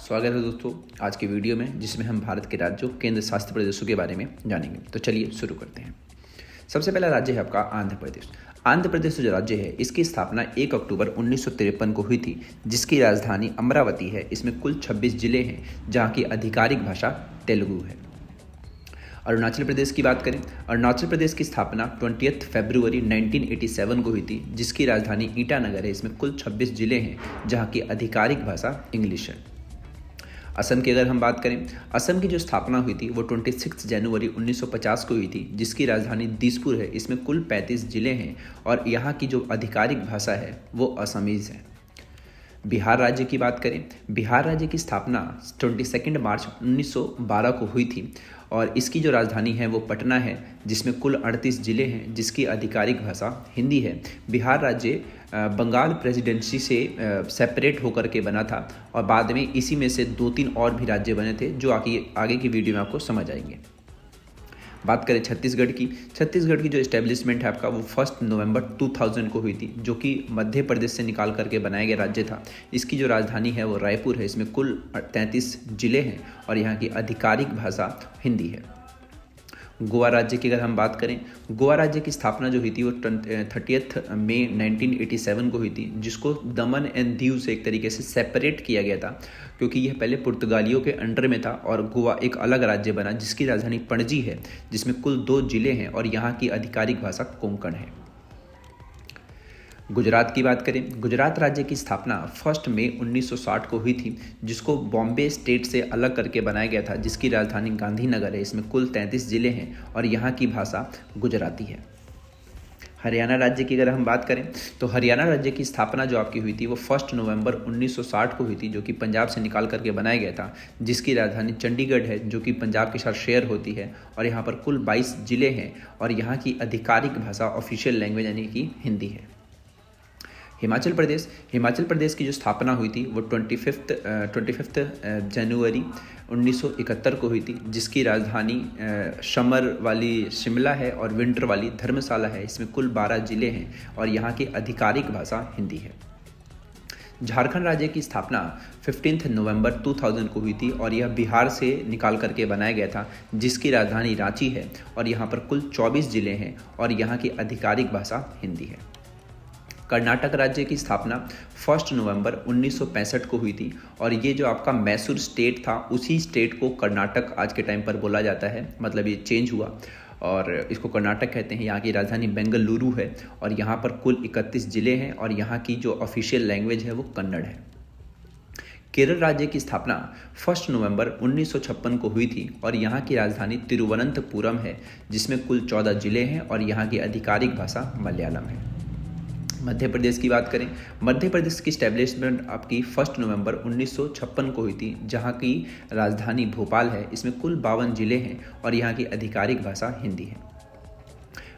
स्वागत है दोस्तों आज की वीडियो में, जिसमें हम भारत के राज्यों केंद्र शासित प्रदेशों के बारे में जानेंगे। तो चलिए शुरू करते हैं। सबसे पहला राज्य है आपका आंध्र प्रदेश। आंध्र प्रदेश जो राज्य है, इसकी स्थापना 1 अक्टूबर 1953 को हुई थी, जिसकी राजधानी अमरावती है। इसमें कुल 26 जिले हैं, जहाँ की आधिकारिक भाषा तेलुगु है। अरुणाचल प्रदेश की बात करें, अरुणाचल प्रदेश की स्थापना 20 फरवरी 1987 को हुई थी, जिसकी राजधानी ईटानगर है। इसमें कुल 26 जिले हैं, जहाँ की आधिकारिक भाषा इंग्लिश है। असम की अगर हम बात करें, असम की जो स्थापना हुई थी वो 26 जनवरी 1950 को हुई थी, जिसकी राजधानी दिसपुर है। इसमें कुल 35 जिले हैं और यहाँ की जो आधिकारिक भाषा है वो असमीज़ है। बिहार राज्य की बात करें, बिहार राज्य की स्थापना 22 मार्च 1912 को हुई थी और इसकी जो राजधानी है वो पटना है, जिसमें कुल 38 जिले हैं, जिसकी आधिकारिक भाषा हिंदी है। बिहार राज्य बंगाल प्रेसिडेंसी से सेपरेट होकर के बना था और बाद में इसी में से 2-3 और भी राज्य बने थे, जो आगे की वीडियो में आपको समझ आएंगे। बात करें छत्तीसगढ़ की, छत्तीसगढ़ की जो इस्टेब्लिशमेंट है आपका वो 1 नवंबर 2000 को हुई थी, जो कि मध्य प्रदेश से निकाल करके बनाया गया राज्य था। इसकी जो राजधानी है वो रायपुर है। इसमें कुल 33 जिले हैं और यहाँ की आधिकारिक भाषा हिंदी है। गोवा राज्य की अगर हम बात करें, गोवा राज्य की स्थापना जो हुई थी वो 30 मई 1987 को हुई थी, जिसको दमन एंड दीव से एक तरीके से सेपरेट किया गया था, क्योंकि यह पहले पुर्तगालियों के अंडर में था और गोवा एक अलग राज्य बना, जिसकी राजधानी पणजी है, जिसमें कुल 2 जिले हैं और यहाँ की आधिकारिक भाषा कोंकण है। गुजरात की बात करें, गुजरात राज्य की स्थापना 1 मई 1960 को हुई थी, जिसको बॉम्बे स्टेट से अलग करके बनाया गया था, जिसकी राजधानी गांधीनगर है। इसमें कुल 33 जिले हैं और यहाँ की भाषा गुजराती है। हरियाणा राज्य की अगर हम बात करें, तो हरियाणा राज्य की स्थापना जो आपकी हुई थी वो 1 नवंबर 1960 को हुई थी, जो कि पंजाब से निकाल करके बनाया गया था, जिसकी राजधानी चंडीगढ़ है, जो कि पंजाब के साथ शेयर होती है और यहाँ पर कुल 22 जिले हैं और यहाँ की आधिकारिक भाषा ऑफिशियल लैंग्वेज यानी कि हिंदी है। हिमाचल प्रदेश, हिमाचल प्रदेश की जो स्थापना हुई थी वो 25 जनवरी 1971 को हुई थी, जिसकी राजधानी समर वाली शिमला है और विंटर वाली धर्मशाला है। इसमें कुल 12 जिले हैं और यहाँ की आधिकारिक भाषा हिंदी है। झारखंड राज्य की स्थापना 15 नवंबर 2000 को हुई थी और यह बिहार से निकाल करके बनाया गया था, जिसकी राजधानी रांची है और यहाँ पर कुल 24 जिले हैं और यहाँ की आधिकारिक भाषा हिंदी है। कर्नाटक राज्य की स्थापना 1 नवंबर 1965 को हुई थी और ये जो आपका मैसूर स्टेट था, उसी स्टेट को कर्नाटक आज के टाइम पर बोला जाता है, मतलब ये चेंज हुआ और इसको कर्नाटक कहते हैं। यहाँ की राजधानी बेंगलुरु है और यहाँ पर कुल 31 जिले हैं और यहाँ की जो ऑफिशियल लैंग्वेज है वो कन्नड़ है। केरल राज्य की स्थापना 1 नवंबर 1956 को हुई थी और यहाँ की राजधानी तिरुवनंतपुरम है, जिसमें कुल 14 जिले हैं और यहाँ की आधिकारिक भाषा मलयालम है। मध्य प्रदेश की बात करें, मध्य प्रदेश की स्टैब्लिशमेंट आपकी 1 नवंबर 1956 को हुई थी, जहाँ की राजधानी भोपाल है। इसमें कुल 52 जिले हैं और यहाँ की आधिकारिक भाषा हिंदी है।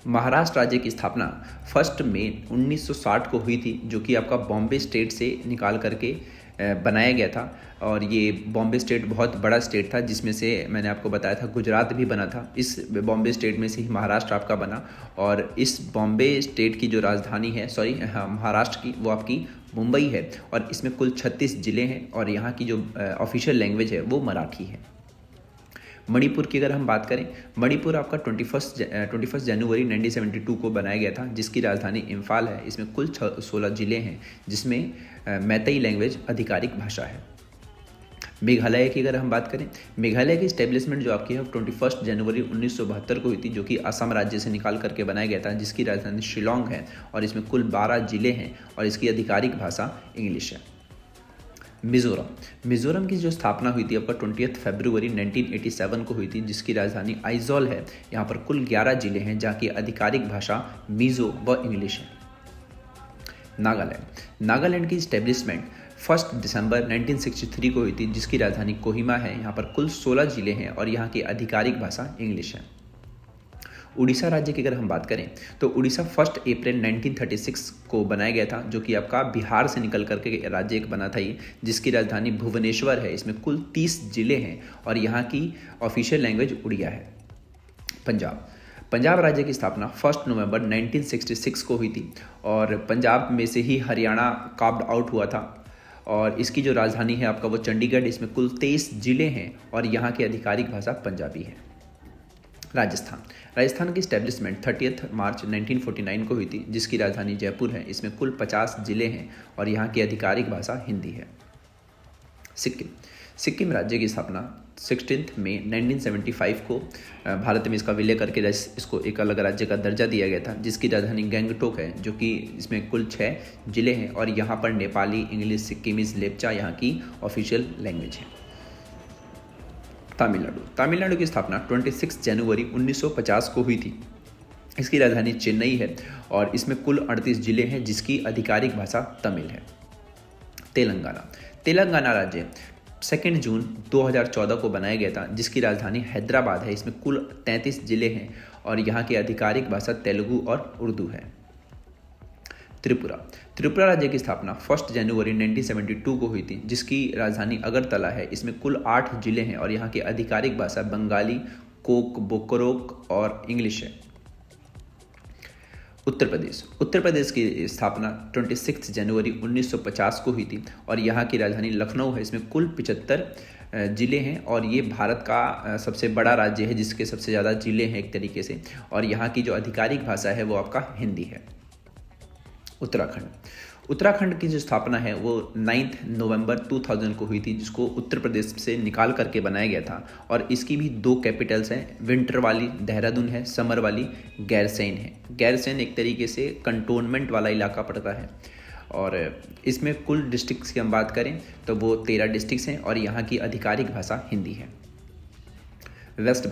महाराष्ट्र राज्य की स्थापना 1 मई 1960 को हुई थी, जो कि आपका बॉम्बे स्टेट से निकाल करके बनाया गया था और ये बॉम्बे स्टेट बहुत बड़ा स्टेट था, जिसमें से मैंने आपको बताया था गुजरात भी बना था। इस बॉम्बे स्टेट में से ही महाराष्ट्र आपका बना और इस बॉम्बे स्टेट की जो राजधानी है महाराष्ट्र की, वो आपकी मुंबई है और इसमें कुल 36 जिले हैं और यहाँ की जो ऑफिशियल लैंग्वेज है वो मराठी है। मणिपुर की अगर हम बात करें, मणिपुर आपका 21 जनवरी 1972 को बनाया गया था, जिसकी राजधानी इम्फाल है। इसमें कुल 16 जिले हैं, जिसमें मैतेई लैंग्वेज आधिकारिक भाषा है। मेघालय की अगर हम बात करें, मेघालय की स्टैब्लिशमेंट जो आपकी है 21 जनवरी 1972 को हुई थी, जो कि असम राज्य से निकाल करके बनाया गया था, जिसकी राजधानी शिलोंग है और इसमें कुल 12 जिले हैं और इसकी आधिकारिक भाषा इंग्लिश है। मिजोरम, मिजोरम की जो स्थापना हुई थी आपका 20 फरवरी 1987 को हुई थी, जिसकी राजधानी आइजॉल है। यहाँ पर कुल 11 जिले हैं, जहाँ की आधिकारिक भाषा मिजो व इंग्लिश है। नागालैंड, नागालैंड की स्टैब्लिशमेंट 1 दिसंबर 1963 को हुई थी, जिसकी राजधानी कोहिमा है। यहाँ पर कुल 16 जिले हैं और यहाँ की आधिकारिक भाषा इंग्लिश है। उड़ीसा राज्य की अगर हम बात करें, तो उड़ीसा 1 अप्रैल 1936 को बनाया गया था, जो कि आपका बिहार से निकल करके राज्य एक बना था ये, जिसकी राजधानी भुवनेश्वर है। इसमें कुल 30 जिले हैं और यहाँ की ऑफिशियल लैंग्वेज उड़िया है। पंजाब, पंजाब राज्य की स्थापना 1 नवंबर 1966 को हुई थी और पंजाब में से ही हरियाणा कार्व्ड आउट हुआ था और इसकी जो राजधानी है आपका वो चंडीगढ़। इसमें कुल 23 जिले हैं और यहाँ की आधिकारिक भाषा पंजाबी है। राजस्थान की स्टैब्लिशमेंट 30 मार्च 1949 को हुई थी, जिसकी राजधानी जयपुर है। इसमें कुल 50 जिले हैं और यहाँ की आधिकारिक भाषा हिंदी है। सिक्किम राज्य की स्थापना 16 मई 1975 को भारत में इसका विलय करके इसको एक अलग राज्य का दर्जा दिया गया था, जिसकी राजधानी गैंगटोक है, जो कि इसमें कुल 6 जिले हैं और यहाँ पर नेपाली, इंग्लिश, सिक्किमीज, लेप्चा यहाँ की ऑफिशियल लैंग्वेज है। तमिलनाडु की स्थापना 26 जनवरी 1950 को हुई थी। इसकी राजधानी चेन्नई है और इसमें कुल 38 जिले हैं, जिसकी आधिकारिक भाषा तमिल है। तेलंगाना राज्य 2 जून 2014 को बनाया गया था, जिसकी राजधानी हैदराबाद है। इसमें कुल 33 जिले हैं और यहाँ की आधिकारिक भाषा तेलुगु और उर्दू है। त्रिपुरा राज्य की स्थापना 1 जनवरी 1972 को हुई थी, जिसकी राजधानी अगरतला है। इसमें कुल 8 जिले हैं और यहाँ की आधिकारिक भाषा बंगाली, कोक, बोकरोक और इंग्लिश है। उत्तर प्रदेश की स्थापना 26 जनवरी 1950 को हुई थी और यहाँ की राजधानी लखनऊ है। इसमें कुल 75 जिले हैं और ये भारत का सबसे बड़ा राज्य है, जिसके सबसे ज़्यादा जिले हैं एक तरीके से, और यहाँ की जो आधिकारिक भाषा है वो आपका हिंदी है। उत्तराखंड की जो स्थापना है वो 9 नवंबर 2000 को हुई थी, जिसको उत्तर प्रदेश से निकाल करके बनाया गया था और इसकी भी 2 कैपिटल्स हैं। विंटर वाली देहरादून है, समर वाली गैरसैंण है। गैरसैंण एक तरीके से कंटोनमेंट वाला इलाका पड़ता है और इसमें कुल डिस्ट्रिक्ट्स की हम बात करें तो वो 13 डिस्ट्रिक्ट्स हैं और यहाँ की आधिकारिक भाषा हिंदी है। वेस्ट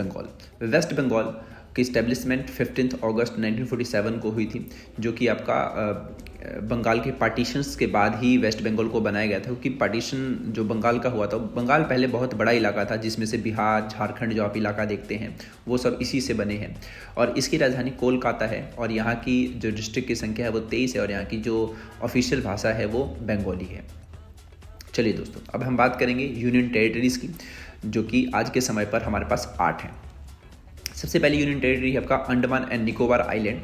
बंगाल की स्टैब्लिशमेंट 15 अगस्त 1947 को हुई थी, जो कि आपका बंगाल के पार्टीशंस के बाद ही वेस्ट बंगाल को बनाया गया था, क्योंकि पार्टीशन जो बंगाल का हुआ था, बंगाल पहले बहुत बड़ा इलाका था, जिसमें से बिहार, झारखंड जो आप इलाका देखते हैं वो सब इसी से बने हैं और इसकी राजधानी कोलकाता है और यहाँ की जो डिस्ट्रिक्ट की संख्या है वो 23 है और यहाँ की जो ऑफिशियल भाषा है वो बंगाली है। चलिए दोस्तों, अब हम बात करेंगे यूनियन टेरिटरीज़ की, जो कि आज के समय पर हमारे पास 8 हैं। सबसे पहली यूनियन टेरिटरी है आपका अंडमान एंड निकोबार आइलैंड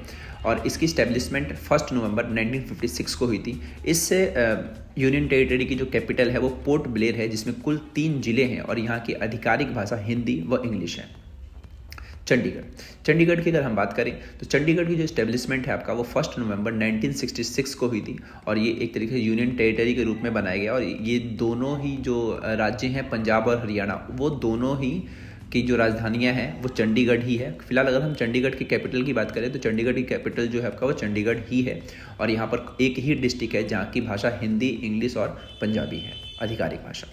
और इसकी स्टैब्लिशमेंट 1 नवंबर 1956 को हुई थी। इस यूनियन टेरिटरी की जो कैपिटल है वो पोर्ट ब्लेयर है, जिसमें कुल 3 जिले हैं और यहाँ की आधिकारिक भाषा हिंदी व इंग्लिश है। चंडीगढ़ की अगर हम बात करें तो चंडीगढ़ की जो स्टैब्लिशमेंट है आपका वो 1 नवंबर 1966 को हुई थी और ये एक तरीके से यूनियन टेरिटरी के रूप में बनाया गया और ये दोनों ही जो राज्य हैं पंजाब और हरियाणा, वो दोनों ही की जो राजधानियां हैं वो चंडीगढ़ ही है। फिलहाल अगर हम चंडीगढ़ की कैपिटल की बात करें तो चंडीगढ़ की कैपिटल जो है आपका वो चंडीगढ़ ही है और यहाँ पर एक ही डिस्ट्रिक्ट है जहाँ की भाषा हिंदी, इंग्लिश और पंजाबी है आधिकारिक भाषा।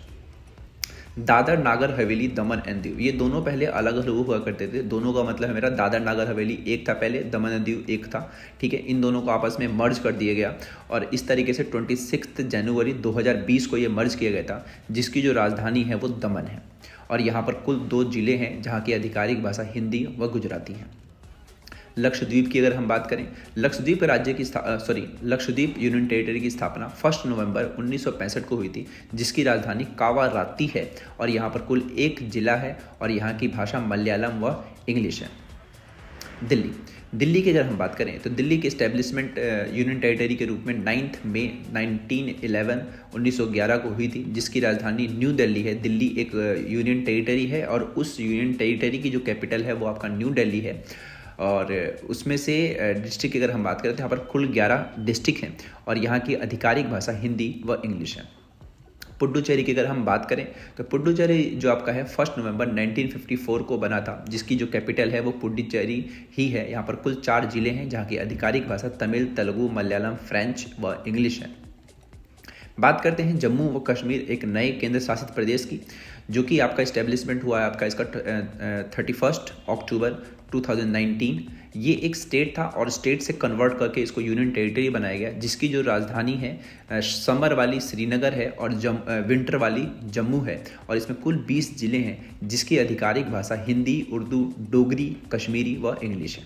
दादर नागर हवेली, दमन एंड दीव, ये दोनों पहले अलग अलग हुआ करते थे। दोनों का मतलब है मेरा दादर नागर हवेली एक था पहले, दमन एंड दीव एक था, ठीक है। इन दोनों को आपस में मर्ज कर दिया गया और इस तरीके से 26 जनवरी 2020 को ये मर्ज किया गया था, जिसकी जो राजधानी है वो दमन है और यहाँ पर कुल 2 जिले हैं जहाँ की आधिकारिक भाषा हिंदी व गुजराती है। लक्षद्वीप की अगर हम बात करें, लक्षद्वीप यूनियन टेरिटरी की स्थापना 1 नवंबर 1965 को हुई थी, जिसकी राजधानी कावाराती है और यहाँ पर कुल 1 जिला है और यहाँ की भाषा मलयालम व इंग्लिश है। दिल्ली की अगर हम बात करें तो दिल्ली की एस्टेब्लिशमेंट यूनियन टेरिटरी के रूप में 9 मई 1911 को हुई थी, जिसकी राजधानी न्यू दिल्ली है। दिल्ली एक यूनियन टेरिटरी है और उस यूनियन टेरिटरी की जो कैपिटल है वो आपका न्यू दिल्ली है और उसमें से डिस्ट्रिक्ट की अगर हम बात करें तो यहाँ पर कुल 11 डिस्ट्रिक्ट हैं और यहाँ की आधिकारिक भाषा हिंदी व इंग्लिश है। पुडुचेरी की अगर हम बात करें तो पुडुचेरी जो आपका है 1 नवंबर 1954 को बना था, जिसकी जो कैपिटल है वो पुडुचेरी ही है। यहाँ पर कुल 4 जिले हैं जहाँ की आधिकारिक भाषा तमिल, तेलुगु, मलयालम, फ्रेंच व इंग्लिश है। बात करते हैं जम्मू व कश्मीर एक नए केंद्र शासित प्रदेश की, जो कि आपका इस्टेब्लिशमेंट हुआ है आपका इसका 31 अक्टूबर 2019। ये एक स्टेट था और स्टेट से कन्वर्ट करके इसको यूनियन टेरिटरी बनाया गया, जिसकी जो राजधानी है समर वाली श्रीनगर है और विंटर वाली जम्मू है और इसमें कुल 20 जिले हैं, जिसकी आधिकारिक भाषा हिंदी, उर्दू, डोगरी, कश्मीरी व इंग्लिश है।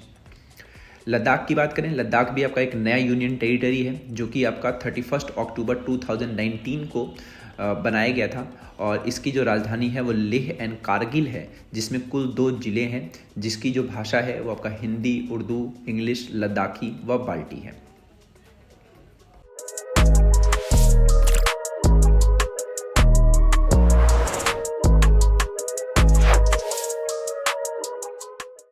लद्दाख की बात करें, लद्दाख भी आपका एक नया यूनियन टेरिटरी है, जो कि आपका 31 अक्टूबर 2019 को बनाया गया था और इसकी जो राजधानी है वो लेह एंड कारगिल है, जिसमें कुल 2 जिले हैं, जिसकी जो भाषा है वो आपका हिंदी, उर्दू, इंग्लिश, लद्दाखी व बाल्टी है।